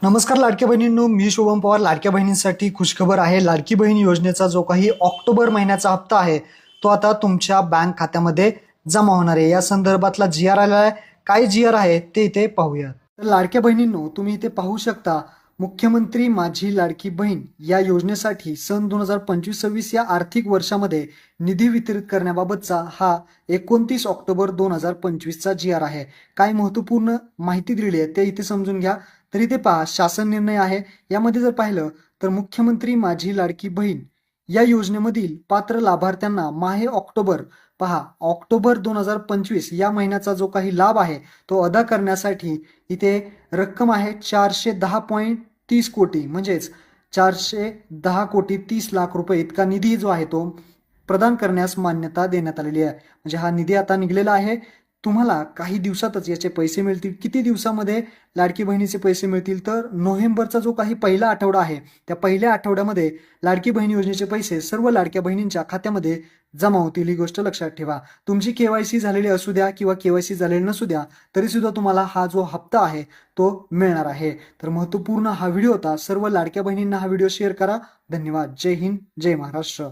नमस्कार लाडक्या बहिणींनो, मी शुभम पवार. लाडक्या बहिणींसाठी खुशखबर आहे. लाडकी बहीण योजनेचा जो काही ऑक्टोबर महिन्याचा हप्ता आहे तो आता तुमच्या बँक खात्यामध्ये जमा होणार आहे. या संदर्भातला जी आर आलेला आहे. काय जी आर आहे ते इथे पाहूया. तर लाडक्या बहिणींनो, तुम्ही इथे पाहू शकता, मुख्यमंत्री माझी लाडकी बहीण या योजनेसाठी सन 2025-26 या आर्थिक वर्षामध्ये निधी वितरित करण्याबाबतचा हा 29 ऑक्टोबर 2025चा जी आर आहे. काय महत्वपूर्ण माहिती दिलेली आहे ते इथे समजून घ्या. तर इथे पहा, शासन निर्णय आहे. यामध्ये जर पाहिलं तर मुख्यमंत्री माझी लाडकी बहीण या योजनेमधील पात्र लाभार्थ्यांना माहे ऑक्टोबर, पहा ऑक्टोबर 2025 या महिन्याचा जो काही लाभ आहे तो अदा करण्यासाठी इथे रक्कम आहे 410.30 कोटी, म्हणजेच 410,30,00,000 रुपये इतका निधी जो आहे तो प्रदान करण्यास मान्यता देण्यात आलेली आहे. म्हणजे हा निधी आता निघलेला आहे. तुम्हाला काही दिवसातच याचे पैसे मिळतील. किती दिवसामध्ये लाडकी बहिणीचे पैसे मिळतील? तर नोव्हेंबरचा जो काही पहिला आठवडा आहे त्या पहिल्या आठवड्यामध्ये लाडकी बहीण योजनेचे पैसे सर्व लाडक्या बहिणींच्या खात्यामध्ये जमा होतील. ही गोष्ट लक्षात ठेवा. तुमची केवायसी झालेली असू द्या किंवा केवायसी झालेली नसू द्या तरी सुद्धा तुम्हाला हा जो हप्ता आहे तो मिळणार आहे. तर महत्वपूर्ण हा व्हिडिओ होता. सर्व लाडक्या बहिणींना हा व्हिडिओ शेअर करा. धन्यवाद. जय हिंद, जय महाराष्ट्र.